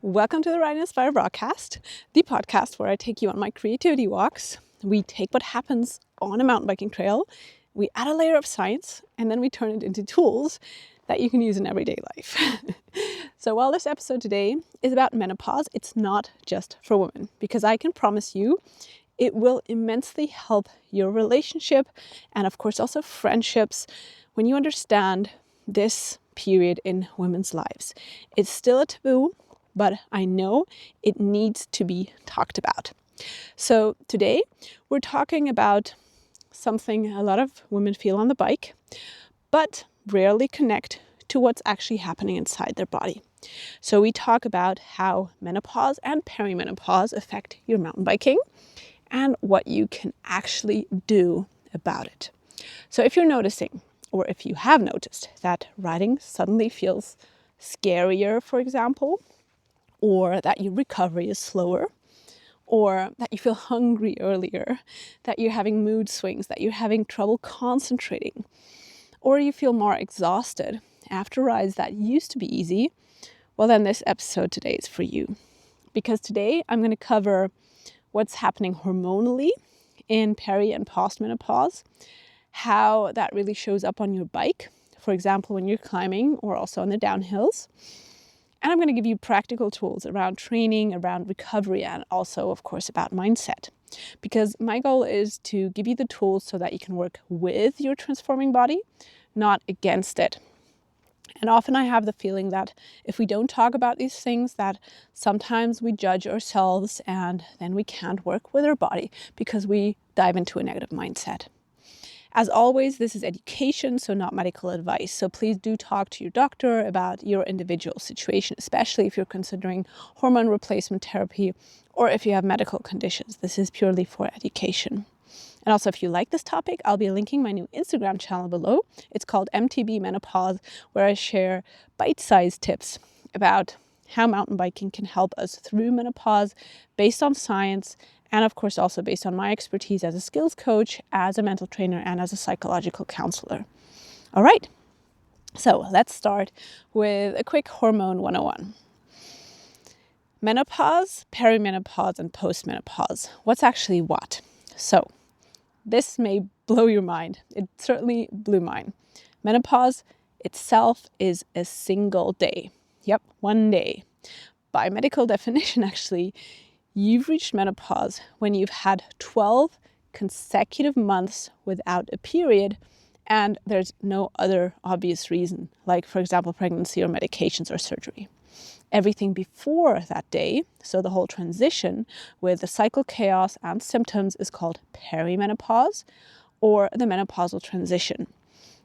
Welcome to the Ride and Inspire broadcast, the podcast where I take you on my creativity walks. We take what happens on a mountain biking trail, we add a layer of science, and then we turn it into tools that you can use in everyday life. So while this episode today is about menopause, it's not just for women, because I can promise you it will immensely help your relationship and of course also friendships when you understand this period in women's lives. It's still a taboo, but I know it needs to be talked about. So today we're talking about something a lot of women feel on the bike, but rarely connect to what's actually happening inside their body. So we talk about how menopause and perimenopause affect your mountain biking and what you can actually do about it. So if you're noticing, or if you have noticed that riding suddenly feels scarier, for example, or that your recovery is slower, or that you feel hungry earlier, that you're having mood swings, that you're having trouble concentrating, or you feel more exhausted after rides that used to be easy, well then this episode today is for you. Because today I'm going to cover what's happening hormonally in peri and postmenopause, how that really shows up on your bike, for example, when you're climbing or also on the downhills. And I'm going to give you practical tools around training, around recovery, and also, of course, about mindset. Because my goal is to give you the tools so that you can work with your transforming body, not against it. And often I have the feeling that if we don't talk about these things, that sometimes we judge ourselves and then we can't work with our body because we dive into a negative mindset. As always, this is education, so not medical advice. So please do talk to your doctor about your individual situation, especially if you're considering hormone replacement therapy or if you have medical conditions. This is purely for education. And also, if you like this topic, I'll be linking my new Instagram channel below. It's called MTB Menopause, where I share bite-sized tips about how mountain biking can help us through menopause based on science, and of course also based on my expertise as a skills coach, as a mental trainer, and as a psychological counselor. All right, so let's start with a quick hormone 101. Menopause, perimenopause, and postmenopause. What's actually what? So this may blow your mind. It certainly blew mine. Menopause itself is a single day. Yep, one day. By medical definition, actually, you've reached menopause when you've had 12 consecutive months without a period and there's no other obvious reason, like, for example, pregnancy or medications or surgery. Everything before that day, so the whole transition with the cycle chaos and symptoms, is called perimenopause or the menopausal transition.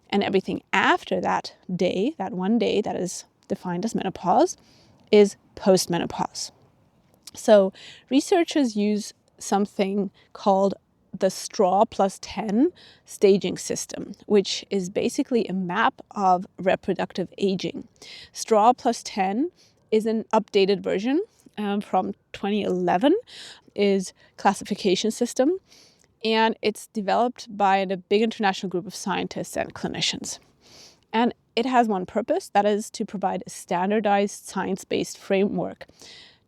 And everything after that day, that one day that is defined as menopause, is postmenopause. So researchers use something called the straw plus 10 staging system, which is basically a map of reproductive aging. Straw plus 10 is an updated version from 2011, is classification system, and it's developed by a big international group of scientists and clinicians. And it has one purpose, that is to provide a standardized science-based framework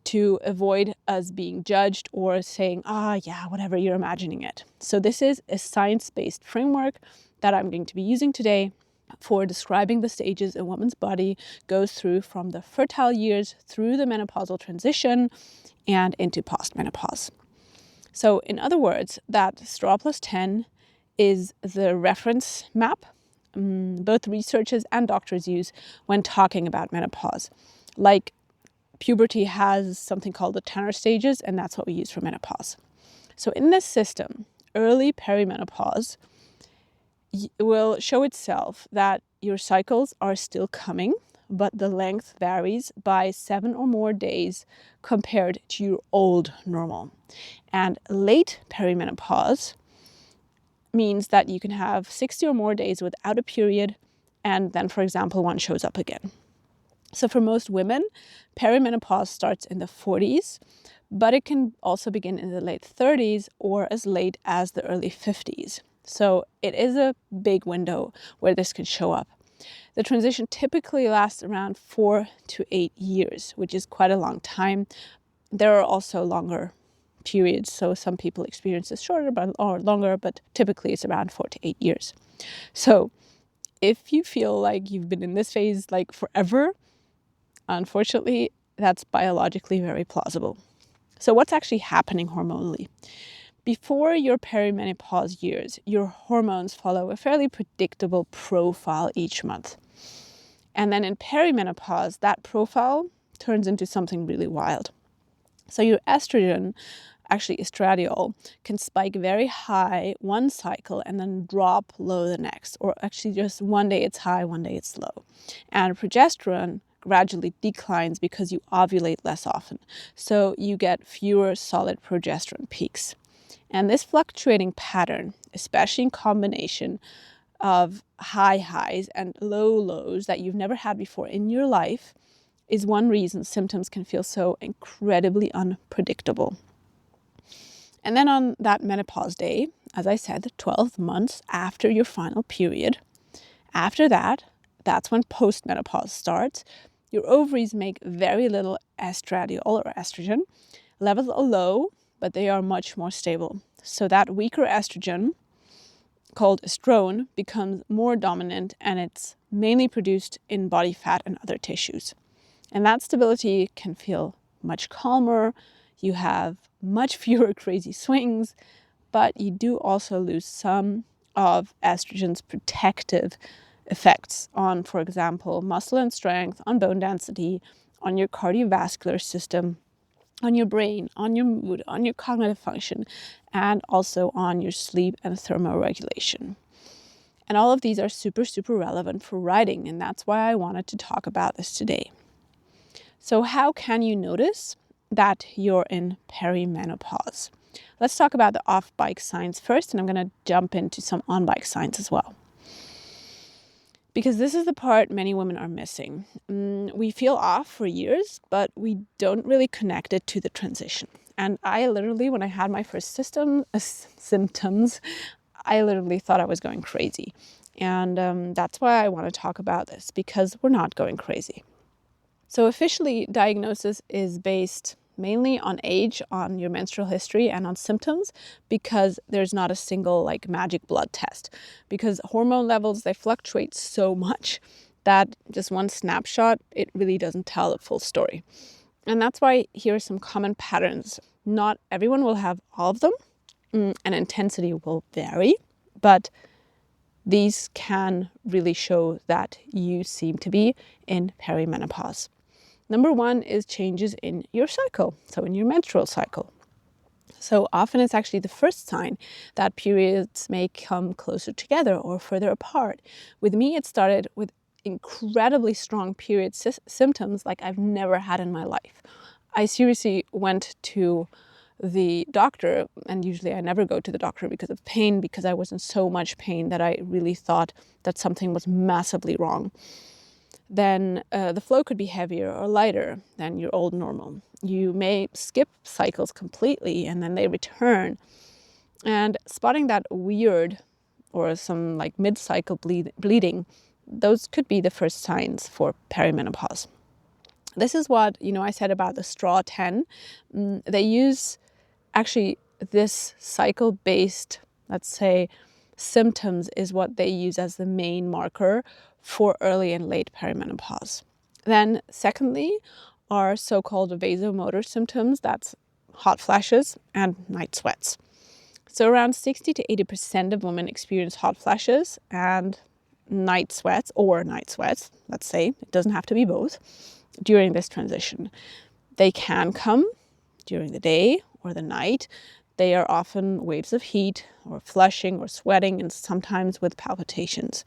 to avoid us being judged or saying, yeah, whatever, you're imagining it. So this is a science-based framework that I'm going to be using today for describing the stages a woman's body goes through from the fertile years through the menopausal transition and into postmenopause. So in other words, that straw plus 10 is the reference map both researchers and doctors use when talking about menopause. Like puberty has something called the Tanner stages, and that's what we use for menopause. So in this system, early perimenopause will show itself that your cycles are still coming, but the length varies by 7 or more days compared to your old normal. And late perimenopause means that you can have 60 or more days without a period, and then, for example, one shows up again. So for most women, perimenopause starts in the 40s, but it can also begin in the late 30s or as late as the early 50s. So it is a big window where this can show up. The transition typically lasts around 4 to 8 years, which is quite a long time. There are also longer periods, so some people experience this shorter or longer, but typically it's around 4 to 8 years. So if you feel like you've been in this phase like forever, unfortunately, that's biologically very plausible. So what's actually happening hormonally? Before your perimenopause years, your hormones follow a fairly predictable profile each month. And then in perimenopause, that profile turns into something really wild. So your estrogen, actually estradiol, can spike very high one cycle and then drop low the next, or actually just one day it's high, one day it's low. And progesterone gradually declines because you ovulate less often. So you get fewer solid progesterone peaks. And this fluctuating pattern, especially in combination of high highs and low lows that you've never had before in your life, is one reason symptoms can feel so incredibly unpredictable. And then on that menopause day, as I said, 12 months after your final period, after that, that's when postmenopause starts. Your ovaries make very little estradiol or estrogen. Levels are low, but they are much more stable. So that weaker estrogen, called estrone, becomes more dominant, and it's mainly produced in body fat and other tissues. And that stability can feel much calmer. You have much fewer crazy swings, but you do also lose some of estrogen's protective effects on, for example, muscle and strength, on bone density, on your cardiovascular system, on your brain, on your mood, on your cognitive function, and also on your sleep and thermoregulation. And all of these are super, super relevant for riding, and that's why I wanted to talk about this today. So how can you notice that you're in perimenopause? Let's talk about the off-bike signs first, and I'm going to jump into some on-bike signs as well. Because this is the part many women are missing. We feel off for years, but we don't really connect it to the transition. And I literally, when I had my first symptoms, I literally thought I was going crazy. And that's why I want to talk about this, because we're not going crazy. So officially, diagnosis is based mainly on age, on your menstrual history, and on symptoms, because there's not a single magic blood test. Because hormone levels, they fluctuate so much that just one snapshot, it really doesn't tell the full story. And that's why here are some common patterns. Not everyone will have all of them, and intensity will vary, but these can really show that you seem to be in perimenopause. Number one is changes in your cycle, so in your menstrual cycle. So often it's actually the first sign that periods may come closer together or further apart. With me, it started with incredibly strong period symptoms like I've never had in my life. I seriously went to the doctor, and usually I never go to the doctor because of pain, because I was in so much pain that I really thought that something was massively wrong. Then the flow could be heavier or lighter than your old normal. You may skip cycles completely and then they return. And spotting that weird or some mid-cycle bleeding, those could be the first signs for perimenopause. This is what, I said about the straw 10. They use actually this cycle-based, let's say, symptoms is what they use as the main marker for early and late perimenopause. Then secondly are so-called vasomotor symptoms. That's hot flashes and night sweats. So around 60 to 80% of women experience hot flashes and night sweats, let's say, it doesn't have to be both, during this transition. They can come during the day or the night. They are often waves of heat or flushing or sweating, and sometimes with palpitations.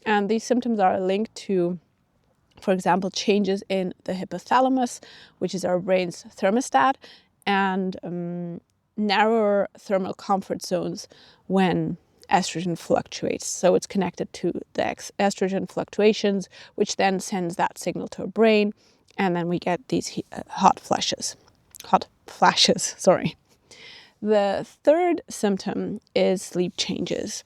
And these symptoms are linked to, for example, changes in the hypothalamus, which is our brain's thermostat, and narrower thermal comfort zones when estrogen fluctuates. So it's connected to the estrogen fluctuations, which then sends that signal to our brain, and then we get these hot flashes. The third symptom is sleep changes.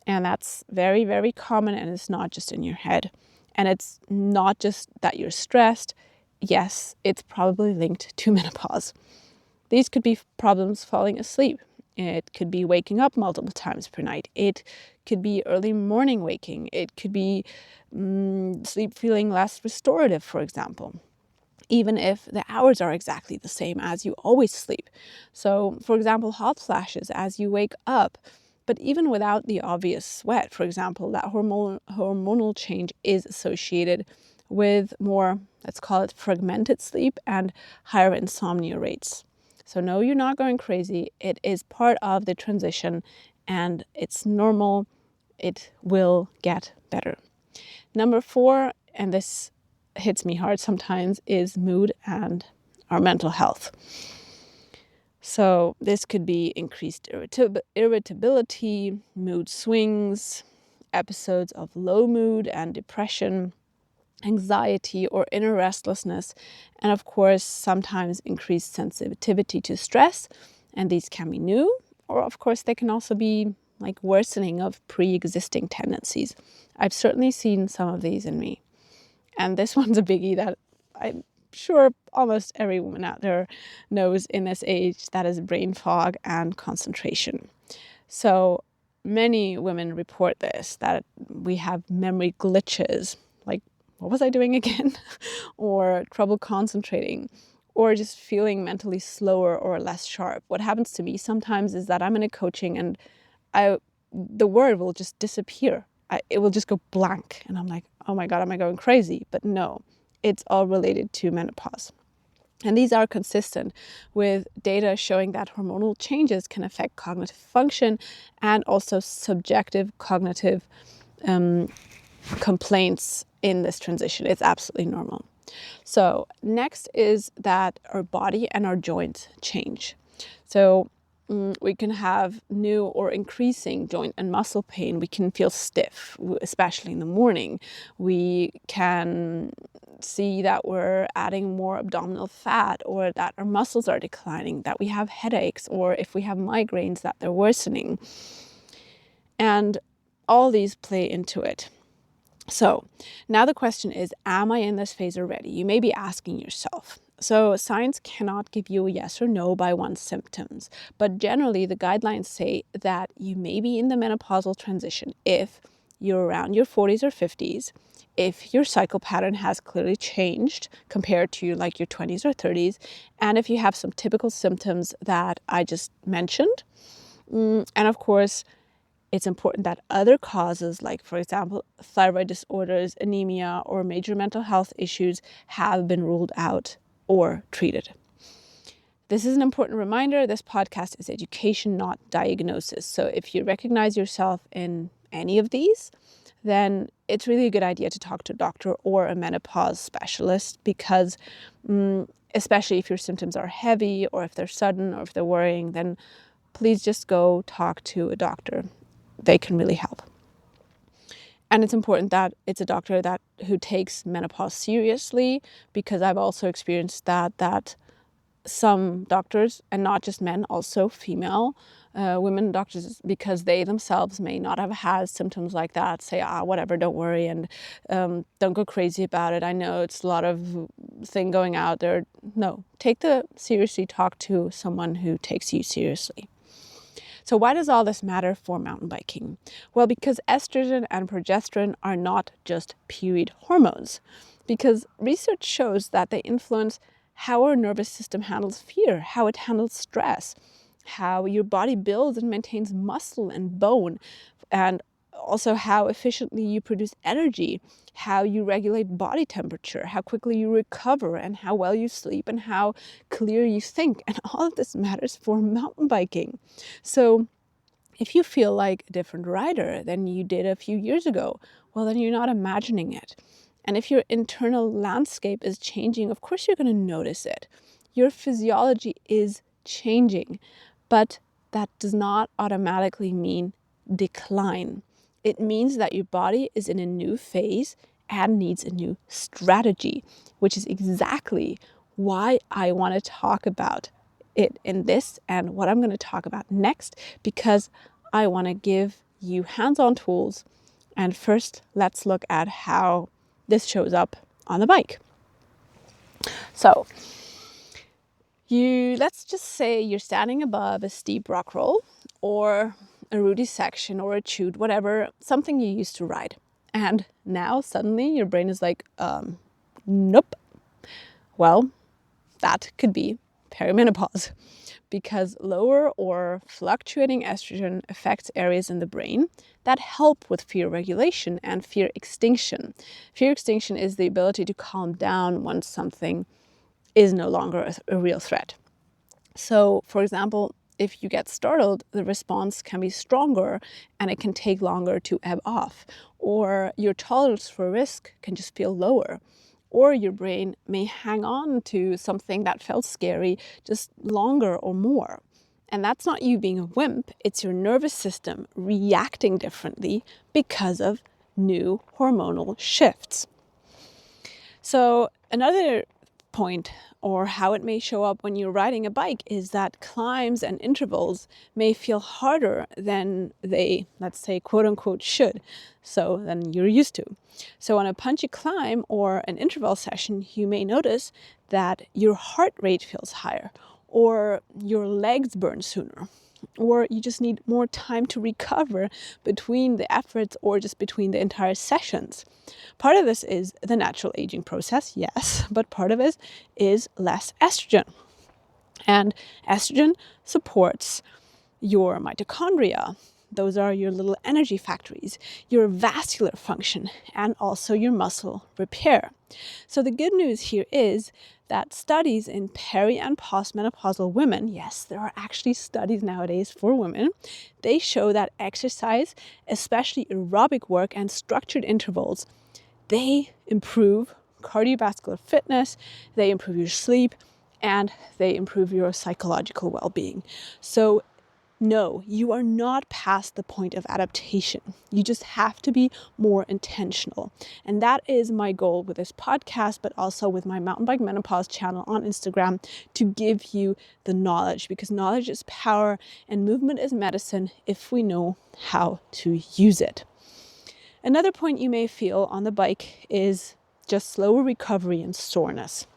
And that's very, very common, and it's not just in your head. And it's not just that you're stressed. Yes, it's probably linked to menopause. These could be problems falling asleep. It could be waking up multiple times per night. It could be early morning waking. It could be sleep feeling less restorative, for example, even if the hours are exactly the same as you always sleep. So, for example, hot flashes as you wake up. But even without the obvious sweat, for example, that hormonal change is associated with more, let's call it fragmented sleep and higher insomnia rates. So no, you're not going crazy. It is part of the transition and it's normal. It will get better. Number 4, and this hits me hard sometimes, is mood and our mental health. So this could be increased irritability, mood swings, episodes of low mood and depression, anxiety or inner restlessness, and of course, sometimes increased sensitivity to stress. And these can be new, or of course, they can also be like worsening of pre-existing tendencies. I've certainly seen some of these in me. And this one's a biggie that I'm sure almost every woman out there knows in this age, that is brain fog and concentration. So many women report this, that we have memory glitches, like, what was I doing again? Or trouble concentrating, or just feeling mentally slower or less sharp. What happens to me sometimes is that I'm in a coaching and the word will just disappear. It will just go blank. And I'm like, oh my God, am I going crazy? But no, it's all related to menopause. And these are consistent with data showing that hormonal changes can affect cognitive function and also subjective cognitive complaints in this transition. It's absolutely normal. So next is that our body and our joints change. So we can have new or increasing joint and muscle pain. We can feel stiff, especially in the morning. We can see that we're adding more abdominal fat, or that our muscles are declining, that we have headaches, or if we have migraines, that they're worsening. And all these play into it. So now the question is, am I in this phase already? You may be asking yourself. So science cannot give you a yes or no by one symptoms, but generally the guidelines say that you may be in the menopausal transition if you're around your 40s or 50s, if your cycle pattern has clearly changed compared to like your 20s or 30s, and if you have some typical symptoms that I just mentioned. And of course, it's important that other causes, like for example, thyroid disorders, anemia, or major mental health issues have been ruled out or treated. This is an important reminder. This podcast is education, not diagnosis. So if you recognize yourself in any of these, then it's really a good idea to talk to a doctor or a menopause specialist, because especially if your symptoms are heavy or if they're sudden or if they're worrying, then please just go talk to a doctor. They can really help. And it's important that it's a doctor who takes menopause seriously, because I've also experienced that some doctors, and not just men, also female women doctors, because they themselves may not have had symptoms like that, say, whatever, don't worry, and don't go crazy about it. I know it's a lot of thing going out there. No, seriously, talk to someone who takes you seriously. So why does all this matter for mountain biking? Well, because estrogen and progesterone are not just period hormones, because research shows that they influence how our nervous system handles fear, how it handles stress, how your body builds and maintains muscle and bone, and also how efficiently you produce energy, how you regulate body temperature, how quickly you recover, and how well you sleep, and how clear you think. And all of this matters for mountain biking. So if you feel like a different rider than you did a few years ago, well, then you're not imagining it. And if your internal landscape is changing, of course you're going to notice it. Your physiology is changing, but that does not automatically mean decline. It means that your body is in a new phase and needs a new strategy, which is exactly why I want to talk about it in this and what I'm going to talk about next, because I want to give you hands-on tools. And first, let's look at how this shows up on the bike. So let's just say you're standing above a steep rock roll or a rooty section or a chute, whatever, something you used to ride. And now suddenly your brain is like, nope. Well, that could be perimenopause, because lower or fluctuating estrogen affects areas in the brain that help with fear regulation and fear extinction. Fear extinction is the ability to calm down once something is no longer a real threat. So, for example, if you get startled, the response can be stronger and it can take longer to ebb off, or your tolerance for risk can just feel lower, or your brain may hang on to something that felt scary just longer or more. And that's not you being a wimp, it's your nervous system reacting differently because of new hormonal shifts. So another point, or how it may show up when you're riding a bike, is that climbs and intervals may feel harder than they, let's say, quote unquote, should, so than you're used to. So on a punchy climb or an interval session, you may notice that your heart rate feels higher, or your legs burn sooner, or you just need more time to recover between the efforts or just between the entire sessions. Part of this is the natural aging process, yes, but part of it is less estrogen. And estrogen supports your mitochondria. Those are your little energy factories, your vascular function, and also your muscle repair. So the good news here is that studies in peri and postmenopausal women, yes, there are actually studies nowadays for women, they show that exercise, especially aerobic work and structured intervals, they improve cardiovascular fitness, they improve your sleep, and they improve your psychological well-being. So no, you are not past the point of adaptation. You just have to be more intentional. And that is my goal with this podcast, but also with my Mountain Bike Menopause channel on Instagram, to give you the knowledge, because knowledge is power and movement is medicine if we know how to use it. Another point you may feel on the bike is just slower recovery and soreness.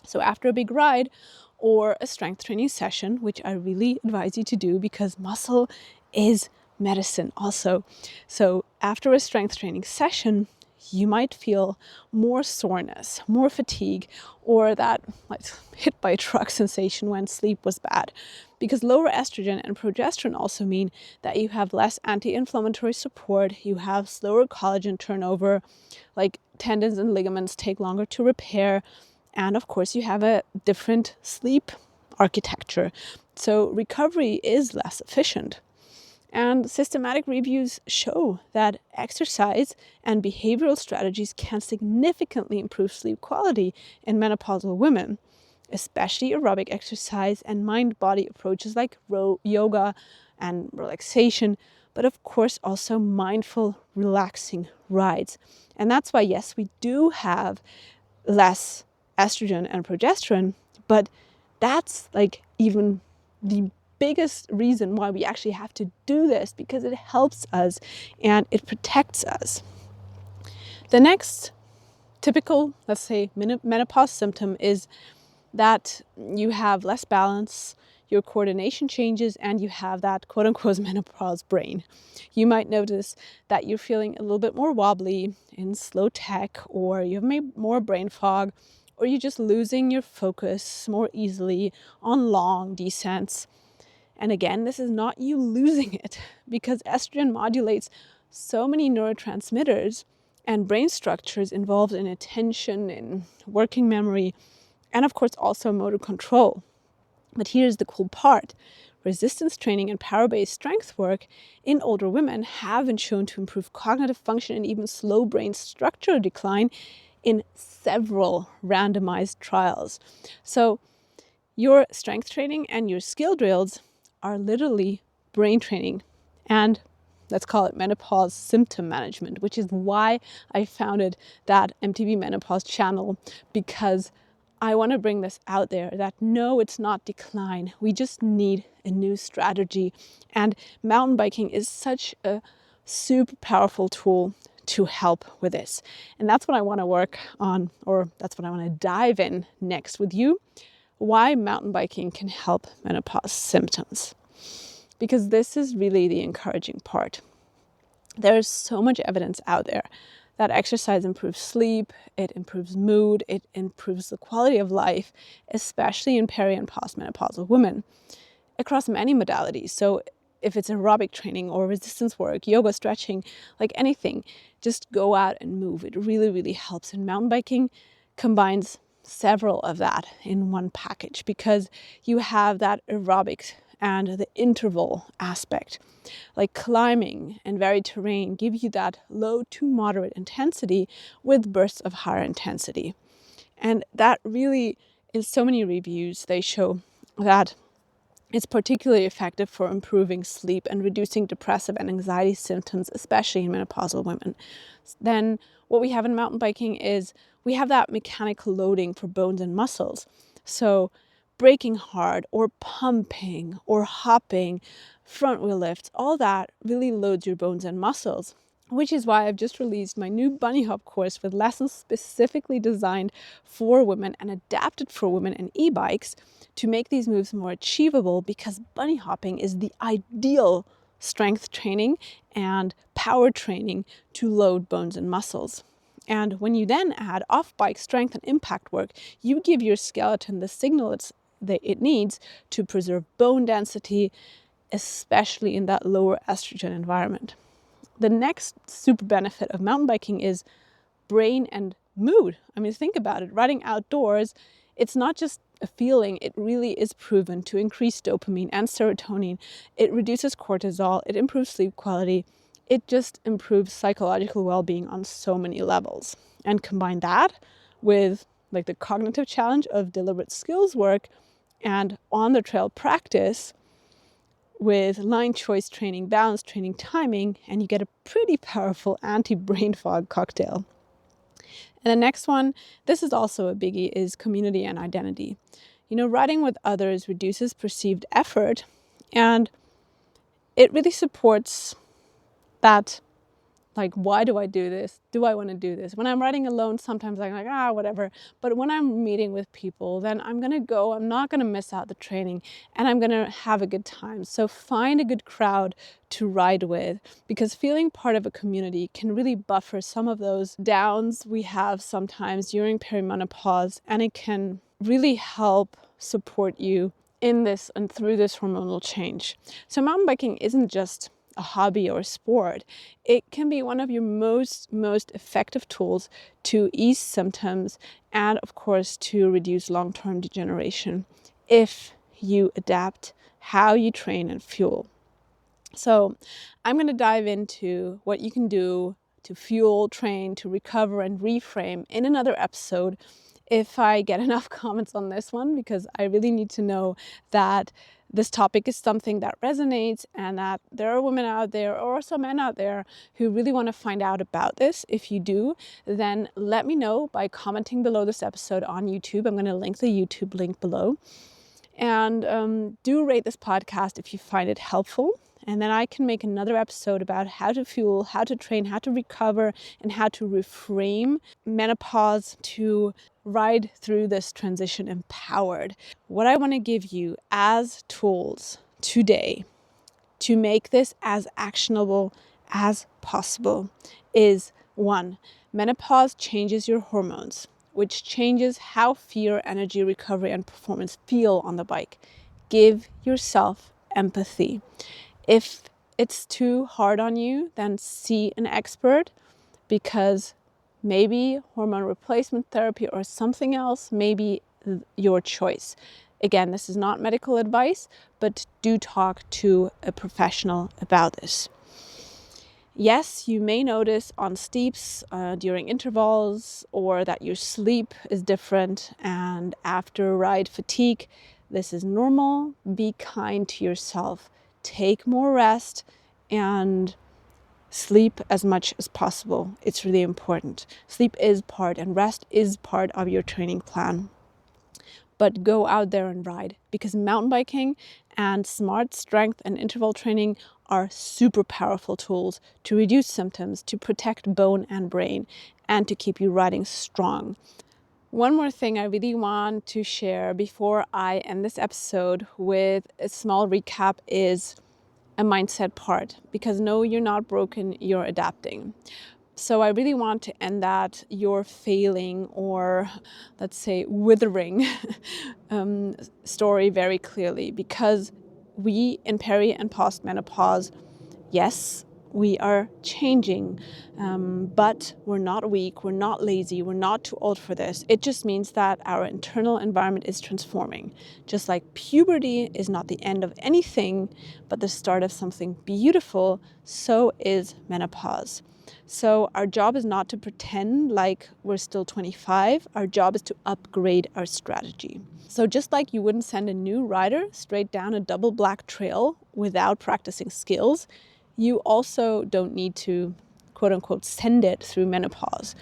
So after a big ride or a strength training session, which I really advise you to do because muscle is medicine also. So after a strength training session, you might feel more soreness, more fatigue, or that like hit by a truck sensation when sleep was bad. Because lower estrogen and progesterone also mean that you have less anti-inflammatory support, you have slower collagen turnover, like tendons and ligaments take longer to repair, and of course you have a different sleep architecture. So recovery is less efficient. And systematic reviews show that exercise and behavioral strategies can significantly improve sleep quality in menopausal women, especially aerobic exercise and mind-body approaches like yoga and relaxation, but of course also mindful, relaxing rides. And that's why, yes, we do have less estrogen and progesterone, but that's like even the biggest reason why we actually have to do this, because it helps us and it protects us. The next typical, let's say, menopause symptom is that you have less balance, your coordination changes, and you have that quote unquote menopause brain. You might notice that you're feeling a little bit more wobbly in slow tech, or you have maybe more brain fog, or you're just losing your focus more easily on long descents. And again, this is not you losing it, because estrogen modulates so many neurotransmitters and brain structures involved in attention, in working memory, and of course also motor control. But here's the cool part. Resistance training and power-based strength work in older women have been shown to improve cognitive function and even slow brain structural decline in several randomized trials. So your strength training and your skill drills are literally brain training and let's call it menopause symptom management, which is why I founded that MTB Menopause channel, because I want to bring this out there that no, it's not decline. We just need a new strategy. And mountain biking is such a super powerful tool to help with this. And that's what I want to work on, or that's what I want to dive in next with you. Why mountain biking can help menopause symptoms. Because this is really the encouraging part. There's so much evidence out there that exercise improves sleep, it improves mood, it improves the quality of life, especially in peri and postmenopausal women across many modalities. So if it's aerobic training or resistance work, yoga, stretching, like anything, just go out and move. It really, really helps. And mountain biking combines several of that in one package because you have that aerobics and the interval aspect. Like climbing and varied terrain give you that low to moderate intensity with bursts of higher intensity. And that really, in so many reviews, they show that it's particularly effective for improving sleep and reducing depressive and anxiety symptoms, especially in menopausal women. Then what we have in mountain biking is we have that mechanical loading for bones and muscles. So braking hard or pumping or hopping, front wheel lifts, all that really loads your bones and muscles. Which is why I've just released my new bunny hop course with lessons specifically designed for women and adapted for women and e-bikes to make these moves more achievable, because bunny hopping is the ideal strength training and power training to load bones and muscles. And when you then add off-bike strength and impact work, you give your skeleton the signal it needs to preserve bone density, especially in that lower estrogen environment. The next super benefit of mountain biking is brain and mood. I mean, think about it. Riding outdoors, it's not just a feeling. It really is proven to increase dopamine and serotonin. It reduces cortisol. It improves sleep quality. It just improves psychological well-being on so many levels. And combine that with like the cognitive challenge of deliberate skills work and on the trail practice with line choice training, balance training, timing, and you get a pretty powerful anti-brain fog cocktail. And the next one, this is also a biggie, is community and identity. You know, riding with others reduces perceived effort, and it really supports that, like, why do I do this? Do I want to do this? When I'm riding alone, sometimes I'm like, whatever. But when I'm meeting with people, then I'm going to go. I'm not going to miss out the training, and I'm going to have a good time. So find a good crowd to ride with, because feeling part of a community can really buffer some of those downs we have sometimes during perimenopause, and it can really help support you in this and through this hormonal change. So mountain biking isn't just a hobby or a sport. It can be one of your most effective tools to ease symptoms and, of course, to reduce long-term degeneration if you adapt how you train and fuel. So I'm going to dive into what you can do to fuel, train, to recover and reframe in another episode if I get enough comments on this one, because I really need to know that this topic is something that resonates and that there are women out there or some men out there who really want to find out about this. If you do, then let me know by commenting below this episode on YouTube. I'm going to link the YouTube link below. And do rate this podcast if you find it helpful. And then I can make another episode about how to fuel, how to train, how to recover, and how to reframe menopause to ride through this transition empowered. What I want to give you as tools today to make this as actionable as possible is 1, menopause changes your hormones, which changes how fear, energy, recovery, and performance feel on the bike. Give yourself empathy. If it's too hard on you, then see an expert, because maybe hormone replacement therapy or something else may be your choice. Again, this is not medical advice, but do talk to a professional about this. Yes, you may notice on steeps during intervals, or that your sleep is different and after ride fatigue. This is normal. Be kind to yourself. Take more rest and sleep as much as possible. It's really important. Sleep is part and rest is part of your training plan. but go out there and ride, because mountain biking and smart strength and interval training are super powerful tools to reduce symptoms, to protect bone and brain, and to keep you riding strong. One more thing I really want to share before I end this episode with a small recap is a mindset part, because no, you're not broken, you're adapting. So I really want to end that you're failing or, let's say, withering story very clearly, because we in peri and postmenopause, yes, we are changing, but we're not weak, we're not lazy, we're not too old for this. It just means that our internal environment is transforming. Just like puberty is not the end of anything, but the start of something beautiful, so is menopause. So our job is not to pretend like we're still 25. Our job is to upgrade our strategy. So just like you wouldn't send a new rider straight down a double black trail without practicing skills, you also don't need to, quote unquote, send it through menopause.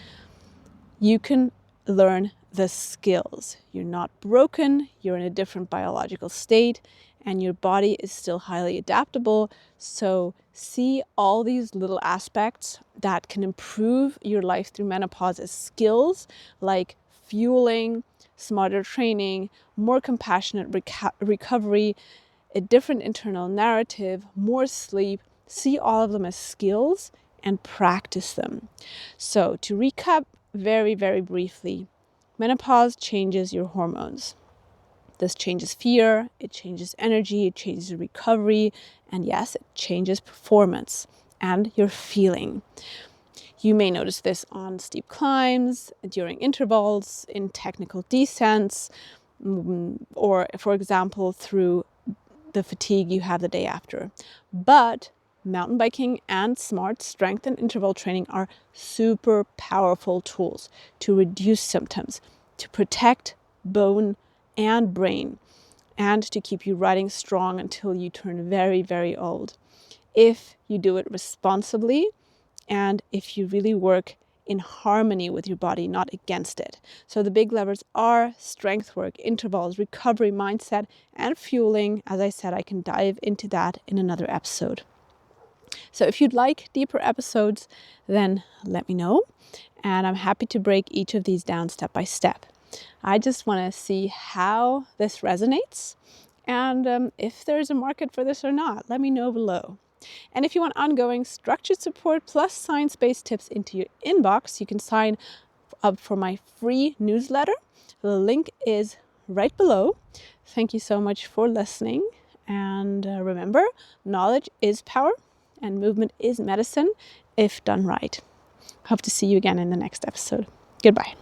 You can learn the skills. You're not broken, you're in a different biological state, and your body is still highly adaptable. So see all these little aspects that can improve your life through menopause as skills, like fueling, smarter training, more compassionate recovery, a different internal narrative, more sleep. See all of them as skills and practice them. So to recap very, very briefly, menopause changes your hormones. This changes fear, it changes energy, it changes recovery, and yes, it changes performance and your feeling. You may notice this on steep climbs, during intervals, in technical descents, or for example, through the fatigue you have the day after. But mountain biking and smart strength and interval training are super powerful tools to reduce symptoms, to protect bone and brain, and to keep you riding strong until you turn very, very old. If you do it responsibly and if you really work in harmony with your body, not against it. So the big levers are strength work, intervals, recovery, mindset, and fueling. As I said, I can dive into that in another episode. So if you'd like deeper episodes, then let me know. And I'm happy to break each of these down step by step. I just want to see how this resonates and if there's a market for this or not. Let me know below. And if you want ongoing structured support plus science-based tips into your inbox, you can sign up for my free newsletter. The link is right below. Thank you so much for listening. And remember, knowledge is power and movement is medicine if done right. Hope to see you again in the next episode. Goodbye.